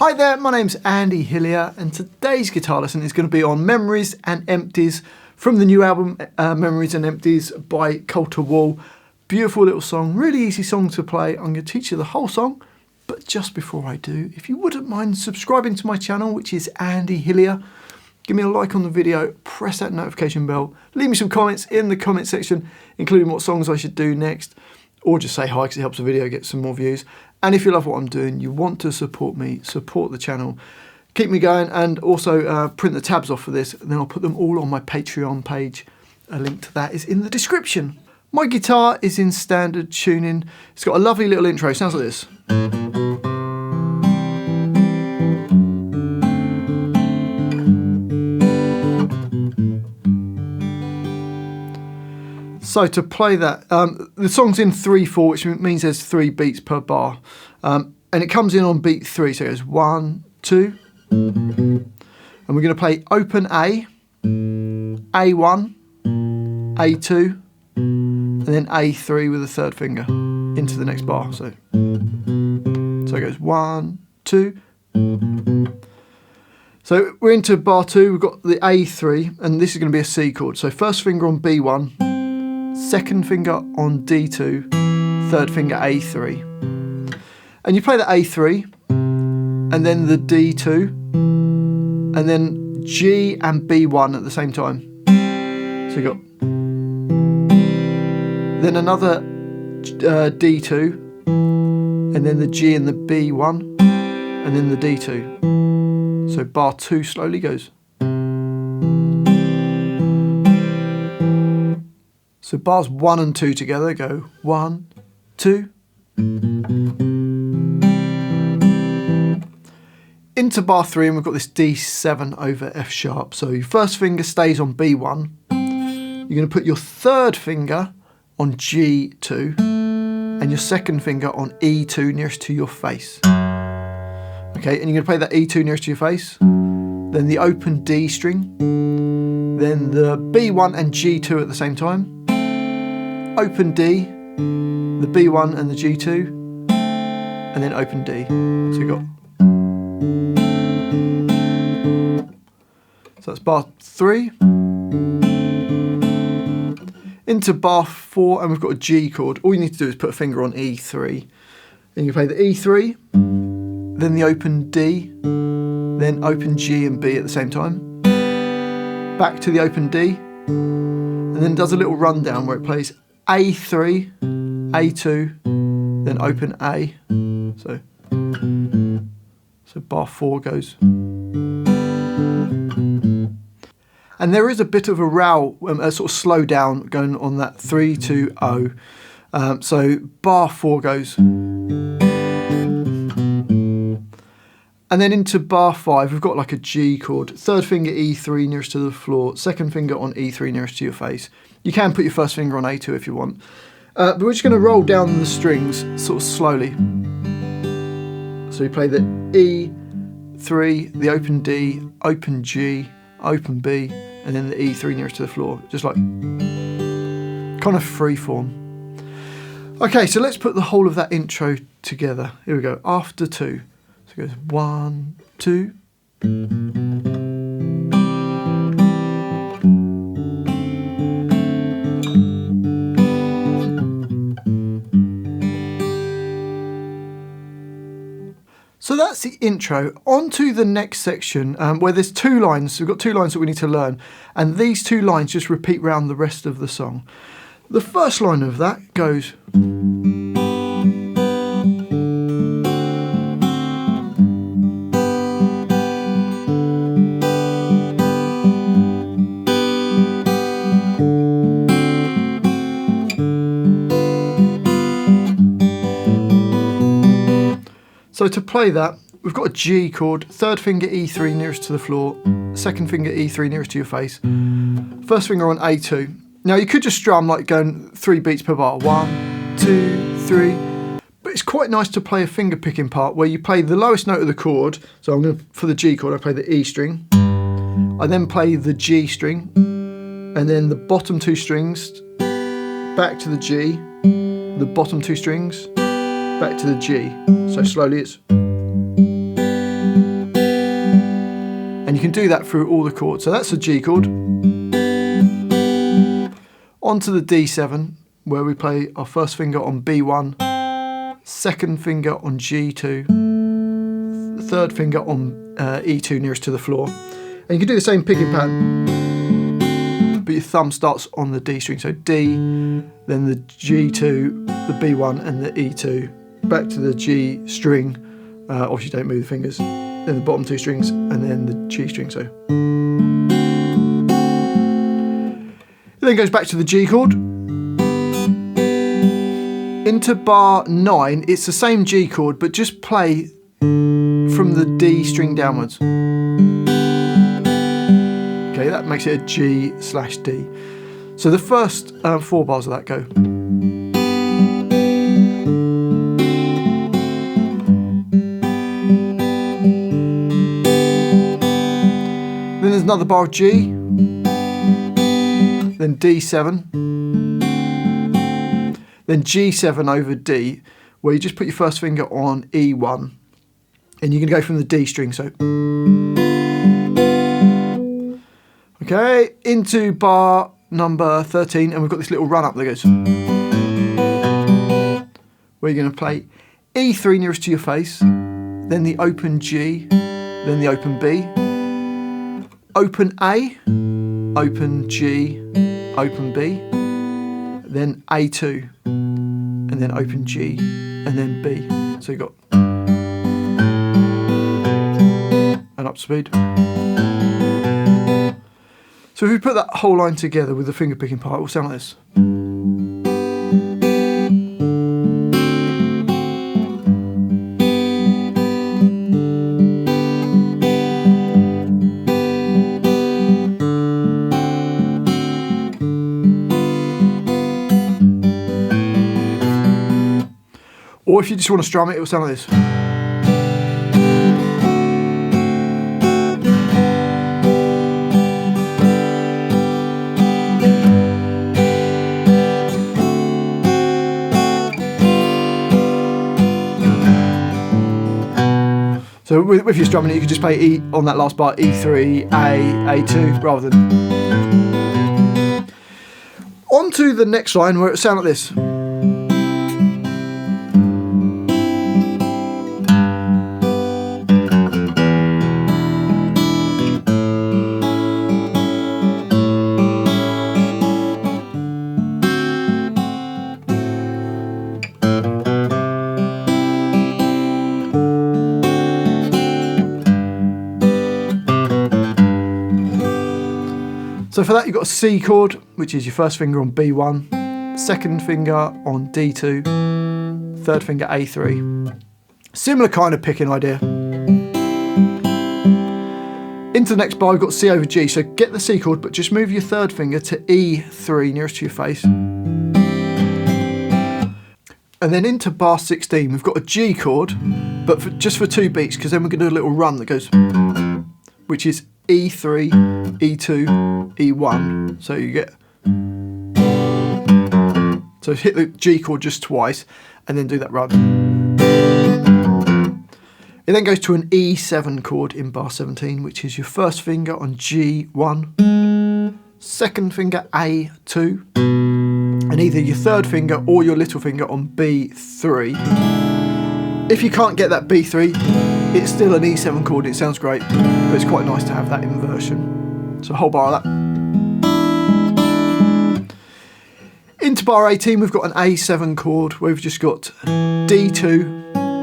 Hi there, my name's Andy Hillier and today's guitar lesson is going to be on Memories and Empties from the new album Memories and Empties by Colter Wall. Beautiful little song, really easy song to play. I'm going to teach you the whole song, but just before I do, if you wouldn't mind subscribing to my channel, which is Andy Hillier, give me a like on the video, press that notification bell, leave me some comments in the comment section, including what songs I should do next, or just say hi because it helps the video get some more views. And if you love what I'm doing, you want to support me, support the channel, keep me going, and also print the tabs off for this, and then I'll put them all on my Patreon page. A link to that is in the description. My guitar is in standard tuning. It's got a lovely little intro, sounds like this. So to play that, the song's in 3/4, which means there's 3 beats per bar. And it comes in on beat 3, so it goes 1, 2. And we're going to play open A, A1, A2, and then A3 with the 3rd finger into the next bar. So it goes 1, 2. So we're into bar 2, we've got the A3, and this is going to be a C chord. So 1st finger on B1, 2nd finger on D2, 3rd finger A3. And you play the A3, and then the D2, and then G and B1 at the same time. So you got then another D2, and then the G and the B1, and then the D2. So bar 2 slowly goes. So bars 1 and 2 together go 1, 2. Into bar 3, and we've got this D7 over F sharp. So your 1st finger stays on B1. You're going to put your 3rd finger on G2 and your 2nd finger on E2 nearest to your face. Okay, and you're going to play that E2 nearest to your face, then the open D string, then the B1 and G2 at the same time, open D, the B1 and the G2, and then open D. So you've got, so that's bar 3. Into bar 4, and we've got a G chord. All you need to do is put a finger on E3. Then you play the E3, then the open D, then open G and B at the same time. Back to the open D, and then does a little rundown where it plays A3, A2, then open A. So bar 4 goes. And there is a bit of a row, a sort of slow down going on that 3, 2, 0. So bar 4 goes. And then into bar 5, we've got like a G chord. 3rd finger E3 nearest to the floor, 2nd finger on E3 nearest to your face. You can put your 1st finger on A2 if you want. But we're just going to roll down the strings sort of slowly. So you play the E3, the open D, open G, open B, and then the E3 nearest to the floor. Just like kind of free form. Okay, so let's put the whole of that intro together. Here we go, after 2. So it goes 1, 2. So that's the intro. On to the next section where there's 2 lines. So we've got 2 lines that we need to learn, and these 2 lines just repeat round the rest of the song. The first line of that goes. So to play that, we've got a G chord, 3rd finger E3 nearest to the floor, 2nd finger E3 nearest to your face, 1st finger on A2. Now you could just strum like going 3 beats per bar, 1, 2, 3, but it's quite nice to play a finger picking part where you play the lowest note of the chord. So I'm going to, for the G chord, I play the E string, I then play the G string, and then the bottom 2 strings, back to the G, the bottom 2 strings, back to the G. So slowly it's. And you can do that through all the chords. So that's a G chord. Onto the D7, where we play our first finger on B1, second finger on G2, third finger on E2 nearest to the floor. And you can do the same picking pattern, but your thumb starts on the D string. So D, then the G2, the B1 and the E2, back to the G string. Obviously don't move the fingers. Then the bottom two strings and then the G string. So it then goes back to the G chord. Into bar 9, it's the same G chord, but just play from the D string downwards. Okay, that makes it a G/D. So the first 4 bars of that go. Then there's another bar of G, then D7, then G7 over D, where you just put your first finger on E1, and you're going to go from the D string. So, okay, into bar number 13, and we've got this little run up that goes, where you're going to play E3 nearest to your face, then the open G, then the open B, open A, open G, open B, then A2, and then open G, and then B. So you've got an up speed. So if we put that whole line together with the finger picking part, it will sound like this. Or if you just want to strum it, it will sound like this. So with your strumming, you can just play E on that last bar, E3, A2, rather than. On to the next line where it sounds like this. So for that you've got a C chord, which is your first finger on B1, second finger on D2, third finger A3. Similar kind of picking idea. Into the next bar we've got C over G, so get the C chord but just move your third finger to E3 nearest to your face. And then into bar 16 we've got a G chord, but just for 2 beats, because then we're going to do a little run that goes, which is E3, E2, E1. So you get, so hit the G chord just twice and then do that run. It then goes to an E7 chord in bar 17, which is your first finger on G1, second finger A2, and either your third finger or your little finger on B3. If you can't get that B3, it's still an E7 chord, it sounds great, but it's quite nice to have that inversion. So a whole bar of that. Into bar 18 we've got an A7 chord where we've just got D2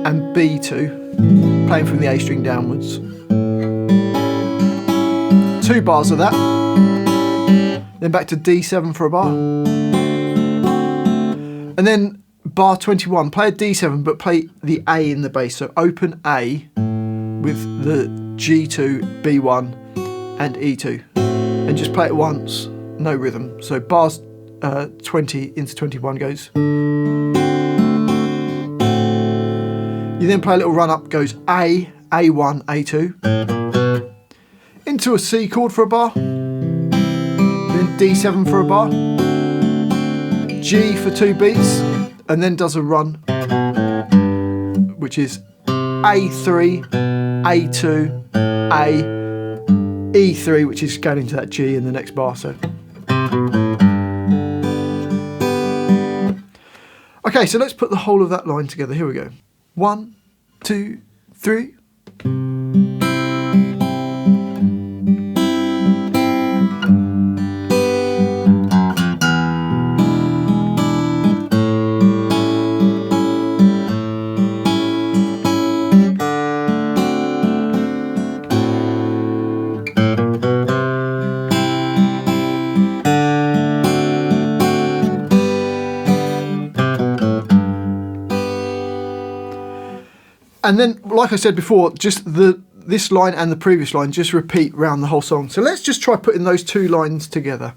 and B2 playing from the A string downwards. 2 bars of that. Then back to D7 for a bar. And then bar 21, play a D7 but play the A in the bass. So open A with the G2, B1 and E2. And just play it once, no rhythm. So bars 20 into 21 goes. You then play a little run up, goes A, A1, A2. Into a C chord for a bar. Then D7 for a bar. G for 2 beats. And then does a run, which is A3, A2, A, E3, which is going into that G in the next bar. So, okay, so let's put the whole of that line together. Here we go. 1, 2, 3. And then, like I said before, just this line and the previous line just repeat round the whole song. So let's just try putting those two lines together.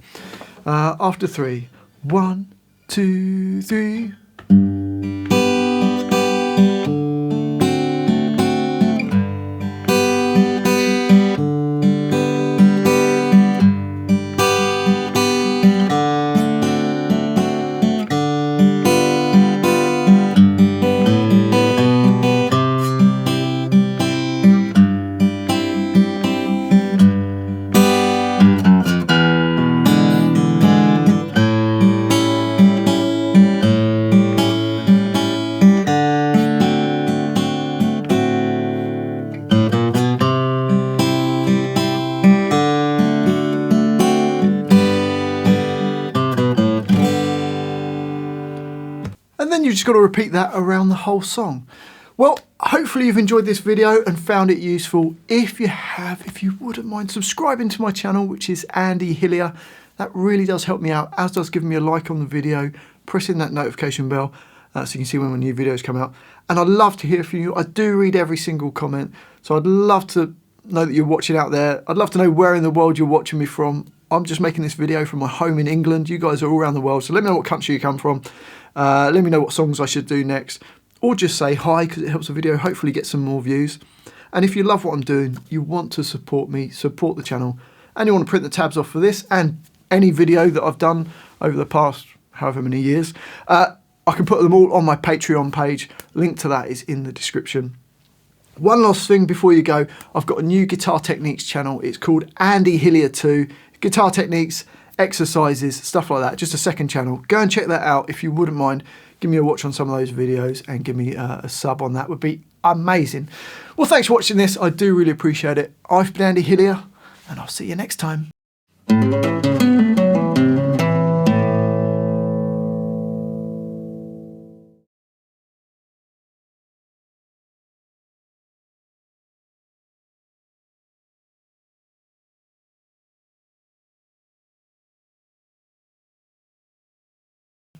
After 3. 1, 2, 3. And then you've just got to repeat that around the whole song. Well, hopefully you've enjoyed this video and found it useful. If you have, if you wouldn't mind subscribing to my channel, which is Andy Hillier, that really does help me out, as does giving me a like on the video, pressing that notification bell so you can see when my new videos come out. And I'd love to hear from you. I do read every single comment, so I'd love to know that you're watching out there. I'd love to know where in the world you're watching me from. I'm just making this video from my home in England. You guys are all around the world, so let me know what country you come from. Let me know what songs I should do next, or just say hi, because it helps the video hopefully get some more views. And if you love what I'm doing, you want to support me, support the channel, and you want to print the tabs off for this and any video that I've done over the past however many years, I can put them all on my Patreon page. Link to that is in the description. One last thing before you go, I've got a new guitar techniques channel. It's called Andy Hillier 2. Guitar techniques, exercises, stuff like that. Just a second channel. Go and check that out if you wouldn't mind. Give me a watch on some of those videos and give me a sub on that. Would be amazing. Well, thanks for watching this. I do really appreciate it. I've been Andy Hillier, and I'll see you next time.